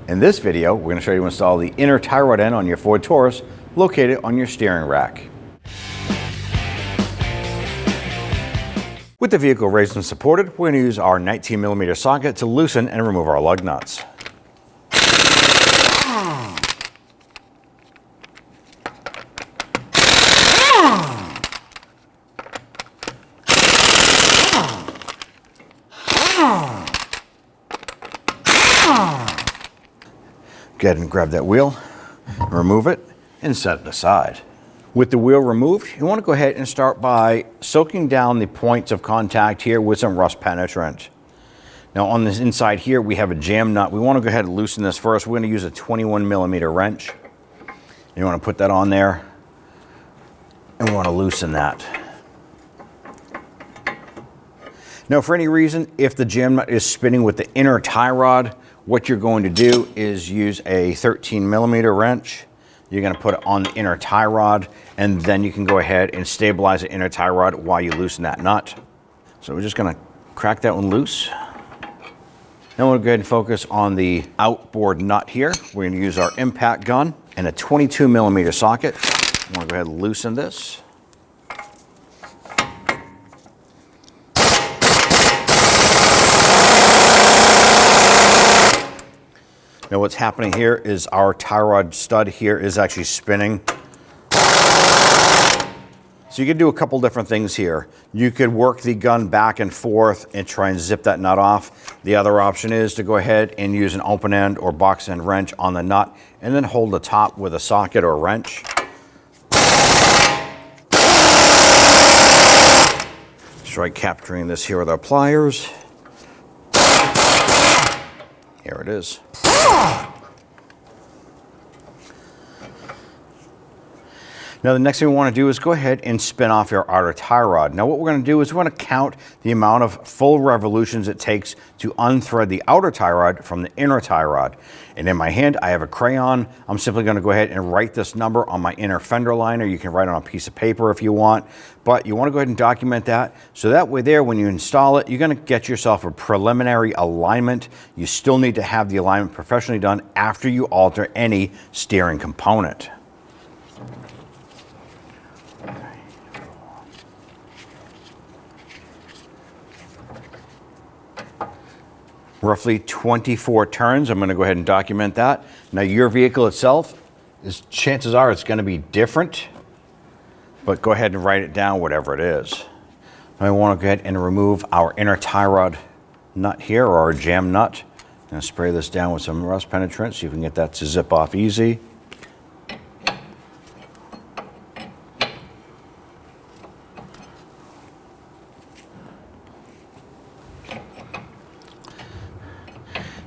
In this video, we're going to show you how to install the inner tie rod end on your Ford Taurus located on your steering rack. With the vehicle raised and supported, we're going to use our 19mm socket to loosen and remove our lug nuts. Go ahead and grab that wheel, remove it, and set it aside. With the wheel removed, you want to go ahead and start by soaking down the points of contact here with some rust penetrant. Now on this inside here, we have a jam nut. We want to go ahead and loosen this first. We're going to use a 21mm wrench. You want to put that on there, and we want to loosen that. Now for any reason, if the jam nut is spinning with the inner tie rod, what you're going to do is use a 13mm wrench. You're going to put it on the inner tie rod, and then you can go ahead and stabilize the inner tie rod while you loosen that nut. So we're just going to crack that one loose. Now we'll go ahead and focus on the outboard nut here. We're going to use our impact gun and a 22mm socket. I want to go ahead and loosen this. Now what's happening here is our tie rod stud here is actually spinning. So you could do a couple different things here. You could work the gun back and forth and try and zip that nut off. The other option is to go ahead and use an open end or box end wrench on the nut and then hold the top with a socket or wrench. Try capturing this here with our pliers. Here it is. Now the next thing we want to do is go ahead and spin off your outer tie rod. Now what we're going to do is we're going to count the amount of full revolutions it takes to unthread the outer tie rod from the inner tie rod. And in my hand I have a crayon. I'm simply going to go ahead and write this number on my inner fender liner. You can write it on a piece of paper if you want, but you want to go ahead and document that. So that way there, when you install it, you're going to get yourself a preliminary alignment. You still need to have the alignment professionally done after you alter any steering component. Roughly 24 turns. I'm going to go ahead and document that. Now your vehicle itself, chances are it's going to be different, but go ahead and write it down, whatever it is. I want to go ahead and remove our inner tie rod nut here, or our jam nut. I'm going to spray this down with some rust penetrant so you can get that to zip off easy.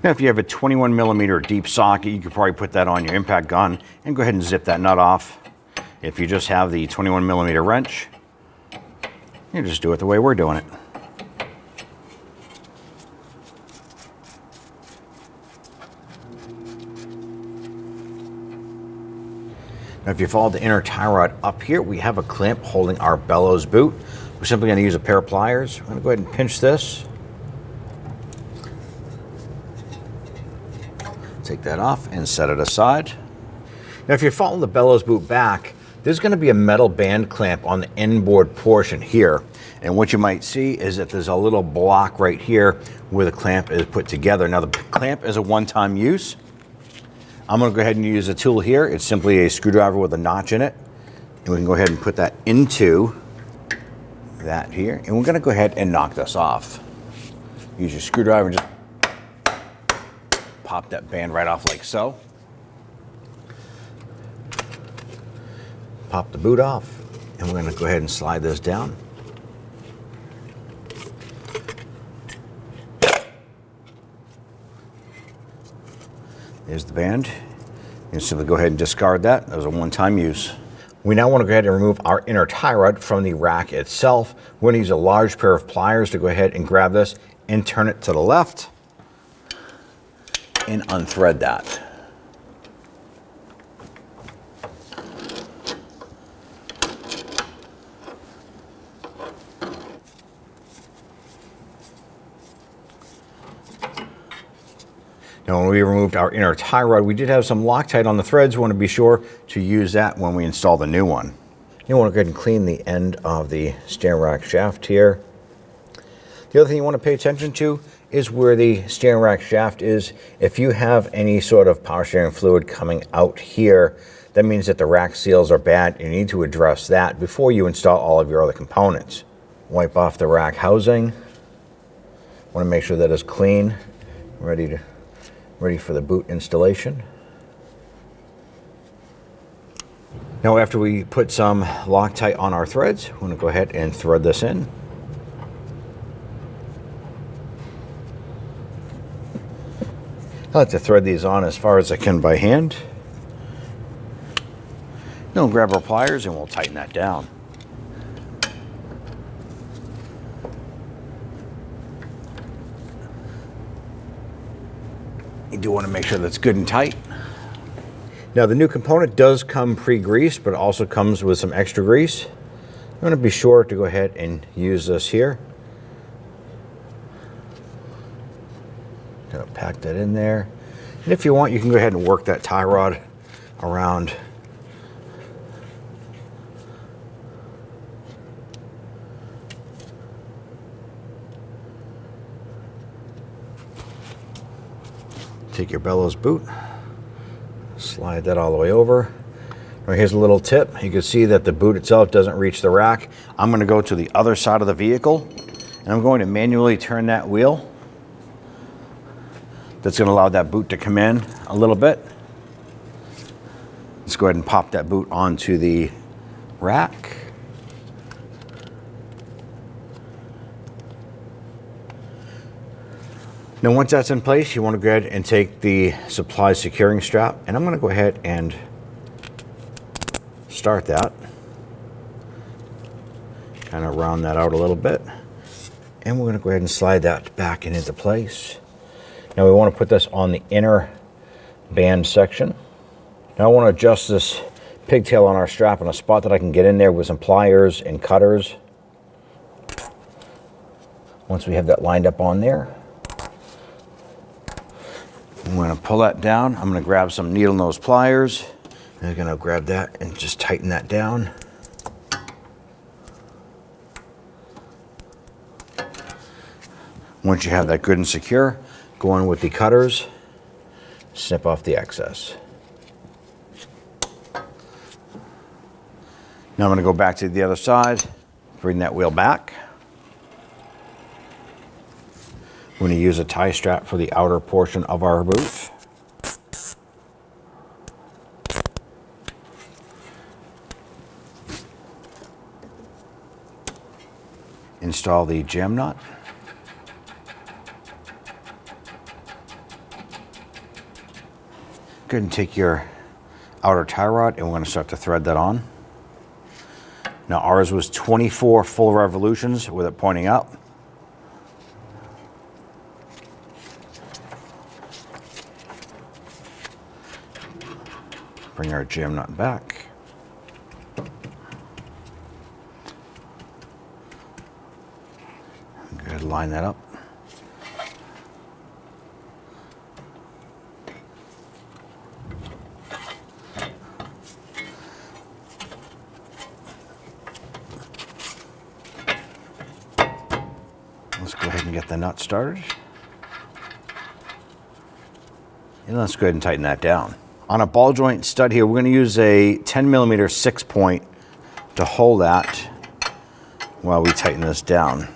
Now if you have a 21mm deep socket, you could probably put that on your impact gun and go ahead and zip that nut off. If you just have the 21mm wrench, you just do it the way we're doing it. Now if you follow the inner tie rod up here, we have a clamp holding our Bellows boot. We're simply going to use a pair of pliers. I'm going to go ahead and pinch this. Take that off and set it aside. Now if you're following the Bellows boot back, there's going to be a metal band clamp on the inboard portion here. And what you might see is that there's a little block right here where the clamp is put together. Now the clamp is a one-time use. I'm going to go ahead and use a tool here. It's simply a screwdriver with a notch in it. And we can go ahead and put that into that here. And we're going to go ahead and knock this off. Use your screwdriver and just pop that band right off like so. Pop the boot off, and we're going to go ahead and slide this down. There's the band. You can simply go ahead and discard that. That was a one-time use. We now want to go ahead and remove our inner tie rod from the rack itself. We're going to use a large pair of pliers to go ahead and grab this and turn it to the left and unthread that. Now, when we removed our inner tie rod, we did have some Loctite on the threads. We want to be sure to use that when we install the new one. You want to go ahead and clean the end of the steering rack shaft here. The other thing you want to pay attention to is where the steering rack shaft is. If you have any sort of power steering fluid coming out here, that means that the rack seals are bad. You need to address that before you install all of your other components. Wipe off the rack housing. Want to make sure that it's clean, ready for the boot installation. Now, after we put some Loctite on our threads, we're going to go ahead and thread this in. I like to thread these on as far as I can by hand. Then we'll grab our pliers and we'll tighten that down. You do want to make sure that's good and tight. Now, the new component does come pre-greased, but it also comes with some extra grease. I'm going to be sure to go ahead and use this here. Gonna pack that in there. And if you want, you can go ahead and work that tie rod around. Take your Bellows boot, slide that all the way over. Now, here's a little tip. You can see that the boot itself doesn't reach the rack. I'm going to go to the other side of the vehicle and I'm going to manually turn that wheel. That's going to allow that boot to come in a little bit. Let's go ahead and pop that boot onto the rack. Now, once that's in place, you want to go ahead and take the supply securing strap, and I'm going to go ahead and start that. Kind of round that out a little bit. And we're going to go ahead and slide that back into place. Now, we want to put this on the inner band section. Now, I want to adjust this pigtail on our strap in a spot that I can get in there with some pliers and cutters. Once we have that lined up on there, I'm going to pull that down. I'm going to grab some needle nose pliers. I'm going to grab that and just tighten that down. Once you have that good and secure, go on with the cutters, snip off the excess. Now I'm going to go back to the other side, bring that wheel back. We're going to use a tie strap for the outer portion of our boot. Install the jam nut. Go ahead and take your outer tie rod and we're going to start to thread that on. Now, ours was 24 full revolutions with it pointing up. Bring our jam nut back. Go ahead and line that up. Let's go ahead and get the nut started. And let's go ahead and tighten that down. On a ball joint stud here, we're going to use a 10mm 6-point to hold that while we tighten this down.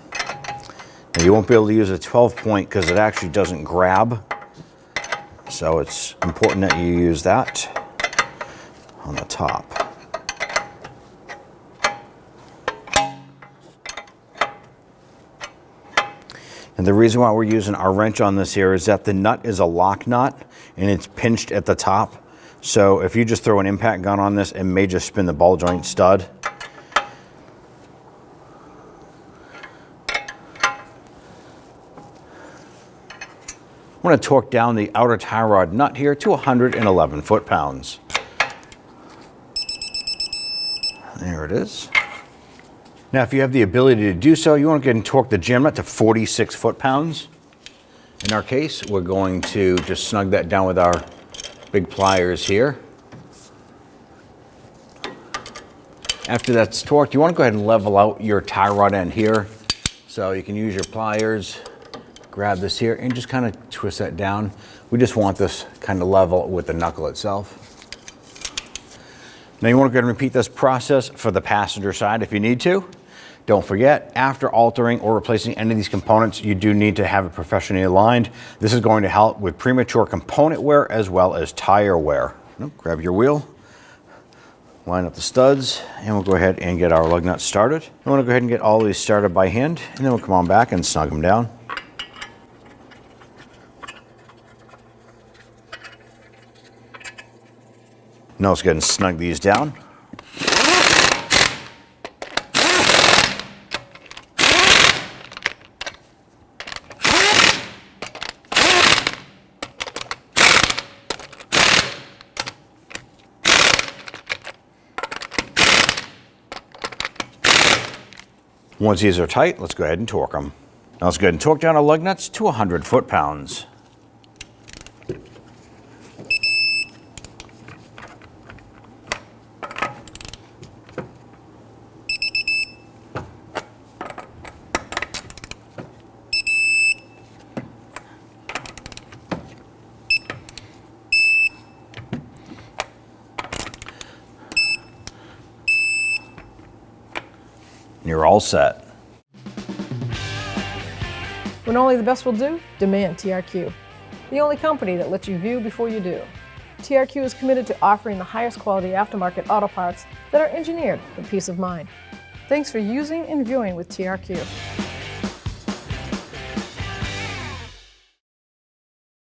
Now, you won't be able to use a 12-point because it actually doesn't grab. So it's important that you use that on the top. And the reason why we're using our wrench on this here is that the nut is a lock nut and it's pinched at the top. So if you just throw an impact gun on this, it may just spin the ball joint stud. I'm going to torque down the outer tie rod nut here to 111 foot-pounds. There it is. Now, if you have the ability to do so, you want to go ahead and torque the jam nut to 46 foot-pounds. In our case, we're going to just snug that down with our big pliers here. After that's torqued, you want to go ahead and level out your tie rod end here. So you can use your pliers, grab this here, and just kind of twist that down. We just want this kind of level with the knuckle itself. Now you want to go ahead and repeat this process for the passenger side if you need to. Don't forget, after altering or replacing any of these components, you do need to have it professionally aligned. This is going to help with premature component wear as well as tire wear. Grab your wheel, line up the studs, and we'll go ahead and get our lug nuts started. I want to go ahead and get all these started by hand, and then we'll come on back and snug them down. Now let's go ahead and snug these down. Once these are tight, let's go ahead and torque them. Now let's go ahead and torque down our lug nuts to 100 foot-pounds. You're all set. When only the best will do, demand TRQ. The only company that lets you view before you do. TRQ is committed to offering the highest quality aftermarket auto parts that are engineered for peace of mind. Thanks for using and viewing with TRQ.